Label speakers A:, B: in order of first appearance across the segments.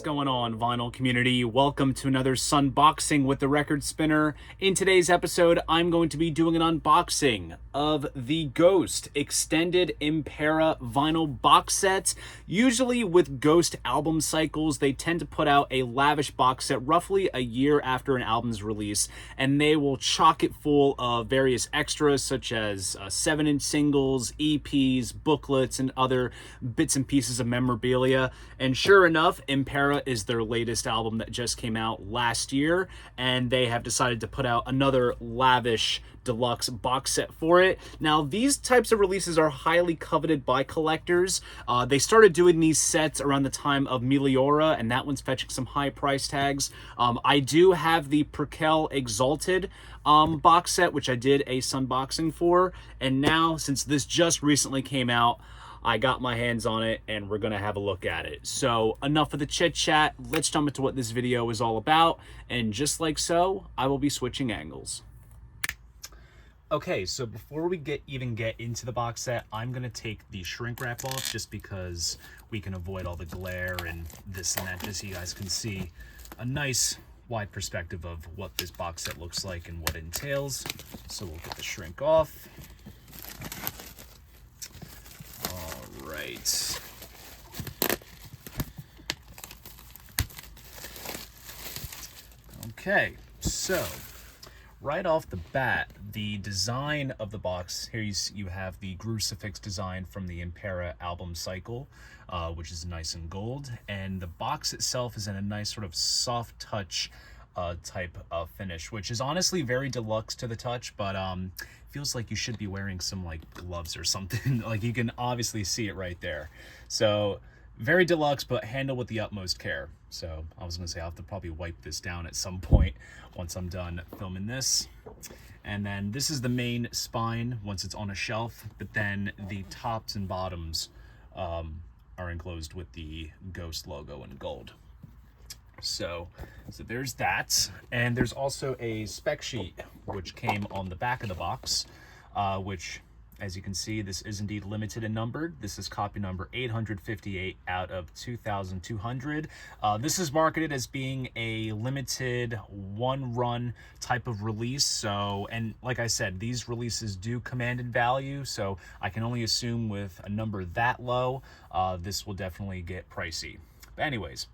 A: going on, vinyl community? Welcome to another Sunboxing with the Record Spinner. In today's episode, I'm going to be doing an unboxing of the Ghost Extended Impera vinyl box set. Usually with Ghost album cycles, they tend to put out a lavish box set roughly a year after an album's release, and they will chock it full of various extras such as 7-inch singles, EPs, booklets, and other bits and pieces of memorabilia. And sure enough, Impera is their latest album that just came out last year, and they have decided to put out another lavish deluxe box set for it. Now, these types of releases are highly coveted by collectors. They started doing these sets around the time of Meliora, and that one's fetching some high price tags. I do have the Prequel Exalted box set, which I did a Sunboxing for, and now, since this just recently came out, I got my hands on it and we're gonna have a look at it. So enough of the chit chat, let's jump into what this video is all about. And just like so, I will be switching angles. Okay, so before we even get into the box set, I'm gonna take the shrink wrap off just because we can avoid all the glare and this and that, just so you guys can see a nice wide perspective of what this box set looks like and what it entails. So we'll get the shrink off. Right. Okay, so right off the bat, the design of the box, here you have the crucifix design from the Impera album cycle, which is nice and gold, and the box itself is in a nice sort of soft touch type of finish, which is honestly very deluxe to the touch, but feels like you should be wearing some like gloves or something. Like, you can obviously see it right there. So very deluxe, but handled with the utmost care. So I was gonna say I'll have to probably wipe this down at some point once I'm done filming this. And then this is the main spine once it's on a shelf, but then the tops and bottoms are enclosed with the Ghost logo in gold. So there's that, and there's also a spec sheet which came on the back of the box, which, as you can see, this is indeed limited and numbered. This is copy number 858 out of 2,200. This is marketed as being a limited one-run type of release. So, and like I said, these releases do command in value, so I can only assume with a number that low, this will definitely get pricey. But anyways,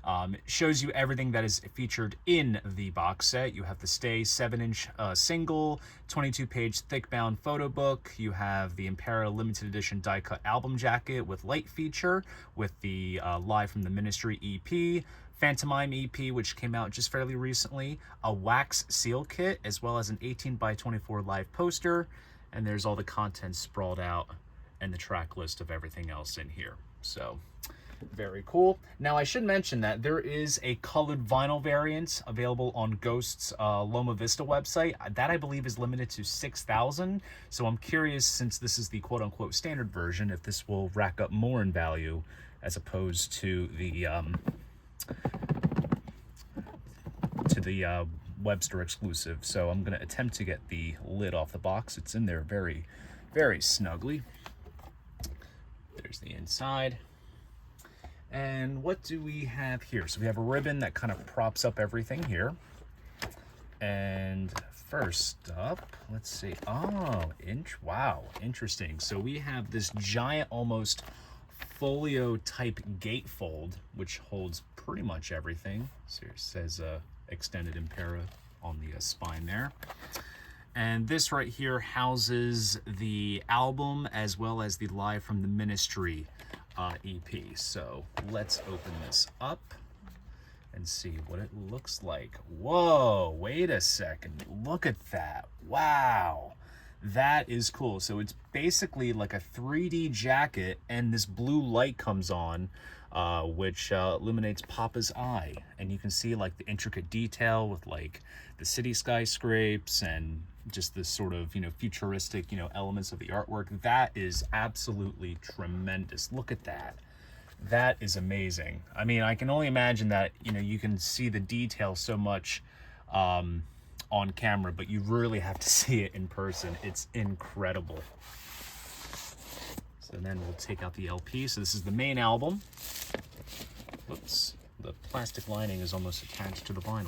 A: it shows you everything that is featured in the box set. You have the Stay 7-inch single, 22-page thick-bound photo book. You have the Impera limited edition die-cut album jacket with light feature, with the Live from the Ministry EP, Phantomime EP, which came out just fairly recently, a wax seal kit, as well as an 18x24 live poster, and there's all the content sprawled out and the track list of everything else in here. So very cool. Now, I should mention that there is a colored vinyl variant available on Ghost's Loma Vista website. That, I believe, is limited to 6,000. So I'm curious, since this is the quote-unquote standard version, if this will rack up more in value as opposed to the Webster exclusive. So I'm going to attempt to get the lid off the box. It's in there very, very snugly. There's the inside. And what do we have here? So we have a ribbon that kind of props up everything here. And first up, let's see. Oh, wow, interesting. So we have this giant, almost folio type gatefold, which holds pretty much everything. So it says Extended Impera on the spine there. And this right here houses the album as well as the Live from the Ministry EP. So let's open this up and see what it looks like. Whoa, wait a second. Look at that. Wow. That is cool. So it's basically like a 3D jacket, and this blue light comes on, which illuminates Papa's eye. And you can see like the intricate detail with like the city skyscrapes and just this sort of, futuristic, elements of the artwork. That is absolutely tremendous. Look at that. That is amazing. I mean, I can only imagine that, you can see the detail so much on camera, but you really have to see it in person. It's incredible. So then we'll take out the LP. So this is the main album. Oops. the plastic lining is almost attached to the vinyl.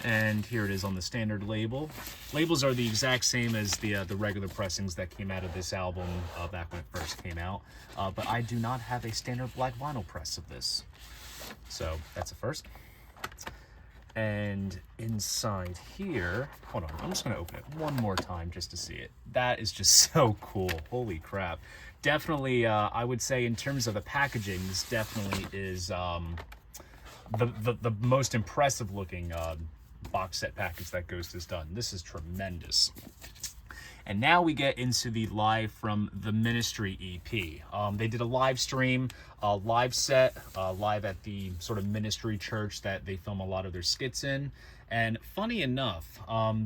A: And here it is on the standard label. Labels are the exact same as the regular pressings that came out of this album back when it first came out. But I do not have a standard black vinyl press of this. So that's a first. And inside here, hold on, I'm just gonna open it one more time just to see it. That is just so cool, holy crap. Definitely, I would say in terms of the packaging, this definitely is the most impressive looking box set package that Ghost has done. This is tremendous. And now we get into the Live from the Ministry EP. They did a live stream, live set, live at the sort of ministry church that they film a lot of their skits in. And funny enough,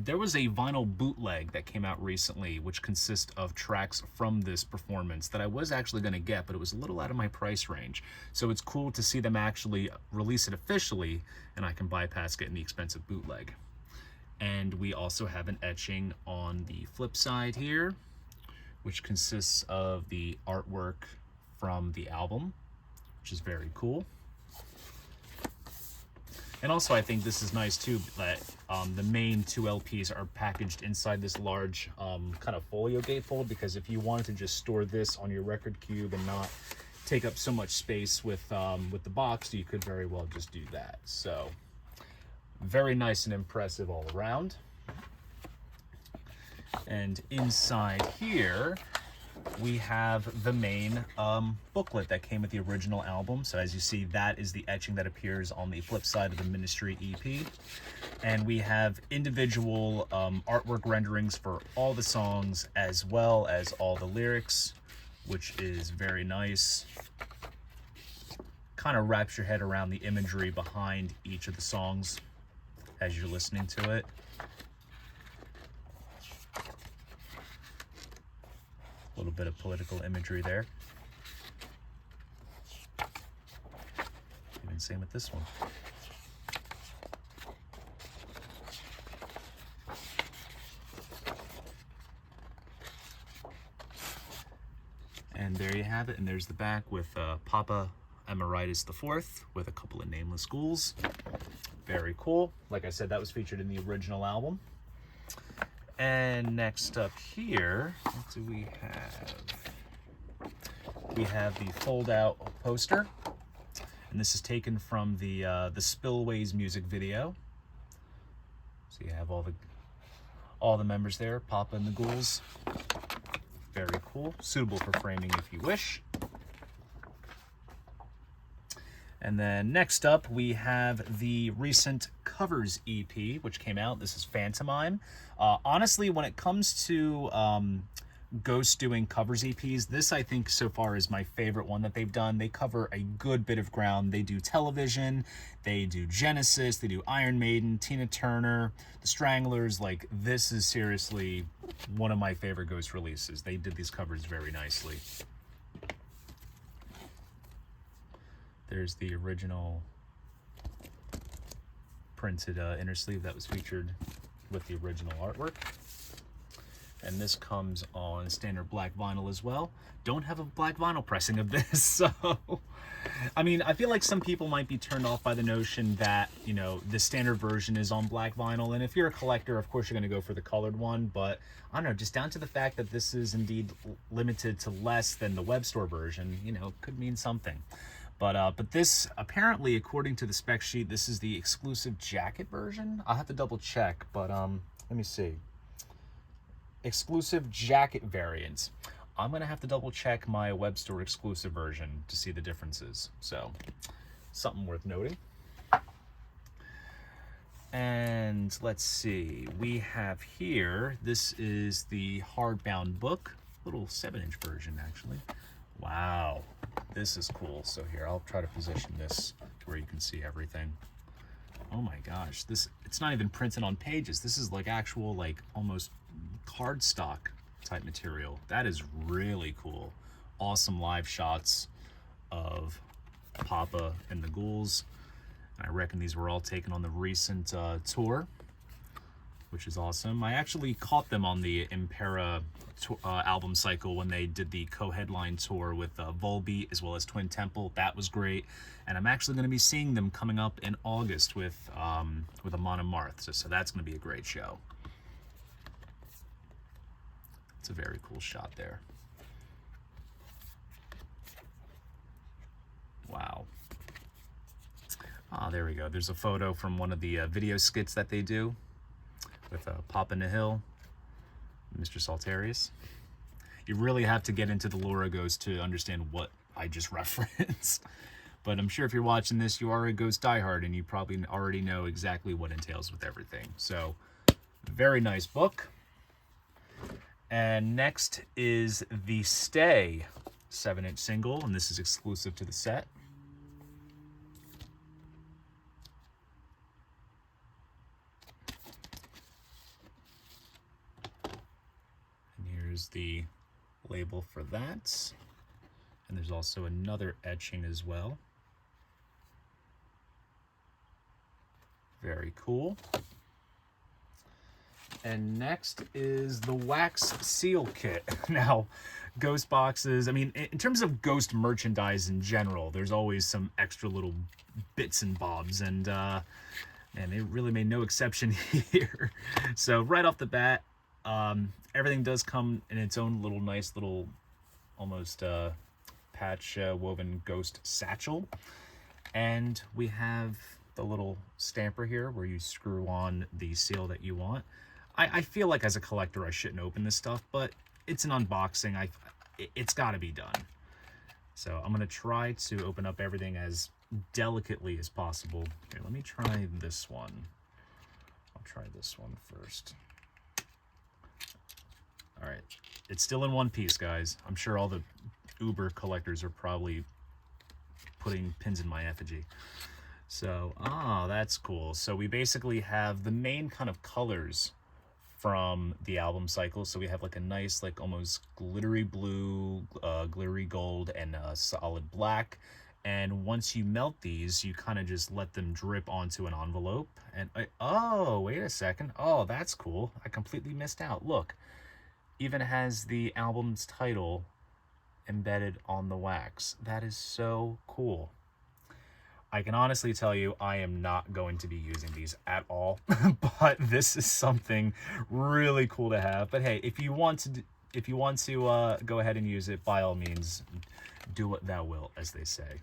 A: there was a vinyl bootleg that came out recently, which consists of tracks from this performance that I was actually going to get, but it was a little out of my price range. So it's cool to see them actually release it officially, and I can bypass getting the expensive bootleg. And we also have an etching on the flip side here, which consists of the artwork from the album, which is very cool. And also I think this is nice too, that the main two LPs are packaged inside this large kind of folio gatefold, because if you wanted to just store this on your record cube and not take up so much space with the box, you could very well just do that. So very nice and impressive all around. And inside here, we have the main booklet that came with the original album. So as you see, that is the etching that appears on the flip side of the Ministry EP. And we have individual artwork renderings for all the songs, as well as all the lyrics, which is very nice. Kind of wraps your head around the imagery behind each of the songs as you're listening to it. A little bit of political imagery there. Even same with this one. And there you have it, and there's the back with Papa Emeritus IV with a couple of nameless ghouls. Very cool. Like I said, that was featured in the original album. And next up here, what do we have? We have the fold-out poster, and this is taken from the Spillways music video. So you have all the members there, Papa and the Ghouls. Very cool. Suitable for framing if you wish. And then next up, we have the recent covers EP, which came out. This is Phantomime. Honestly, when it comes to Ghost doing covers EPs, this I think so far is my favorite one that they've done. They cover a good bit of ground. They do Television, they do Genesis, they do Iron Maiden, Tina Turner, The Stranglers. Like, this is seriously one of my favorite Ghost releases. They did these covers very nicely. There's the original printed inner sleeve that was featured with the original artwork. And this comes on standard black vinyl as well. Don't have a black vinyl pressing of this, so I mean, I feel like some people might be turned off by the notion that, you know, the standard version is on black vinyl, and if you're a collector, of course you're going to go for the colored one, but I don't know, just down to the fact that this is indeed limited to less than the web store version, you know, could mean something. But this, apparently, according to the spec sheet, this is the exclusive jacket version. I'll have to double check, but let me see. Exclusive jacket variants. I'm gonna have to double check my web store exclusive version to see the differences. So, something worth noting. And let's see, we have here, this is the hardbound book, little 7-inch version actually. Wow, this is cool. So here, I'll try to position this to where you can see everything. Oh my gosh, it's not even printed on pages. This is like actual, like almost cardstock type material. That is really cool. Awesome live shots of Papa and the Ghouls. I reckon these were all taken on the recent tour. which is awesome. I actually caught them on the Impera album cycle when they did the co-headline tour with Volbeat as well as Twin Temple. That was great, and I'm actually going to be seeing them coming up in August with Amon Amarth, so that's going to be a great show. It's a very cool shot there. Wow. Ah, there we go. There's a photo from one of the video skits that they do with Pop in the Hill, Mr. Saltarius. You really have to get into the Laura Ghost to understand what I just referenced. But I'm sure if you're watching this, you are a Ghost diehard, and you probably already know exactly what entails with everything. So, very nice book. And next is the Stay 7-inch single, and this is exclusive to the set. The label for that, and there's also another etching as well. Very cool. And next is the wax seal kit. Now, Ghost boxes, I mean, in terms of Ghost merchandise in general, there's always some extra little bits and bobs, and they really made no exception here. So right off the bat, everything does come in its own little nice little almost patch woven Ghost satchel, and we have the little stamper here where you screw on the seal that you want. I feel like as a collector I shouldn't open this stuff, but it's an unboxing. It's got to be done. So I'm going to try to open up everything as delicately as possible. Here, let me try this one. I'll try this one first. All right, it's still in one piece, guys. I'm sure all the Uber collectors are probably putting pins in my effigy. So, that's cool. So we basically have the main kind of colors from the album cycle. So we have like a nice, like almost glittery blue, glittery gold, and solid black. And once you melt these, you kind of just let them drip onto an envelope. And, oh, wait a second. Oh, that's cool. I completely missed out. Look. Even has the album's title embedded on the wax. That is so cool. I can honestly tell you I am not going to be using these at all, but this is something really cool to have. But hey, if you want to go ahead and use it, by all means, do what thou wilt, as they say.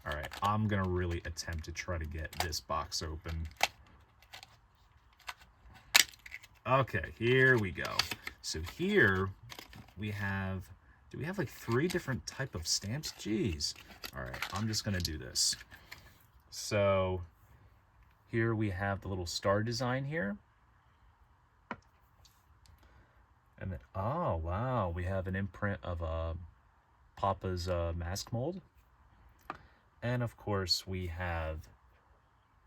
A: All right, I'm gonna really attempt to try to get this box open. Okay, here we go. So here we have, do we have like 3 different type of stamps? Jeez. All right, I'm just gonna do this. So here we have the little star design here. And then, oh wow, we have an imprint of Papa's mask mold. And of course we have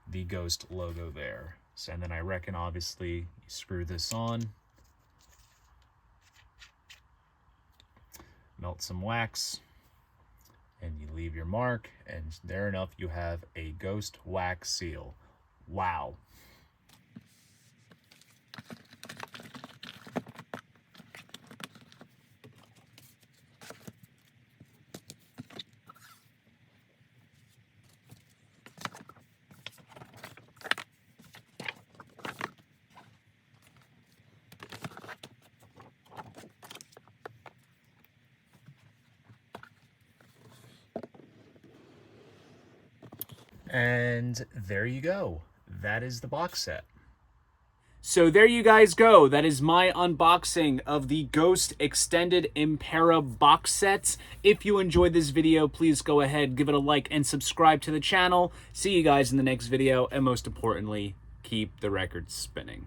A: the Ghost logo there. So, and then I reckon obviously you screw this on, melt some wax, and you leave your mark, and there enough you have a Ghost wax seal. Wow. And there you go. That is the box set. So there you guys go. That is my unboxing of the Ghost Extended Impera Box Set. If you enjoyed this video, please go ahead, give it a like, and subscribe to the channel. See you guys in the next video, and most importantly, keep the records spinning.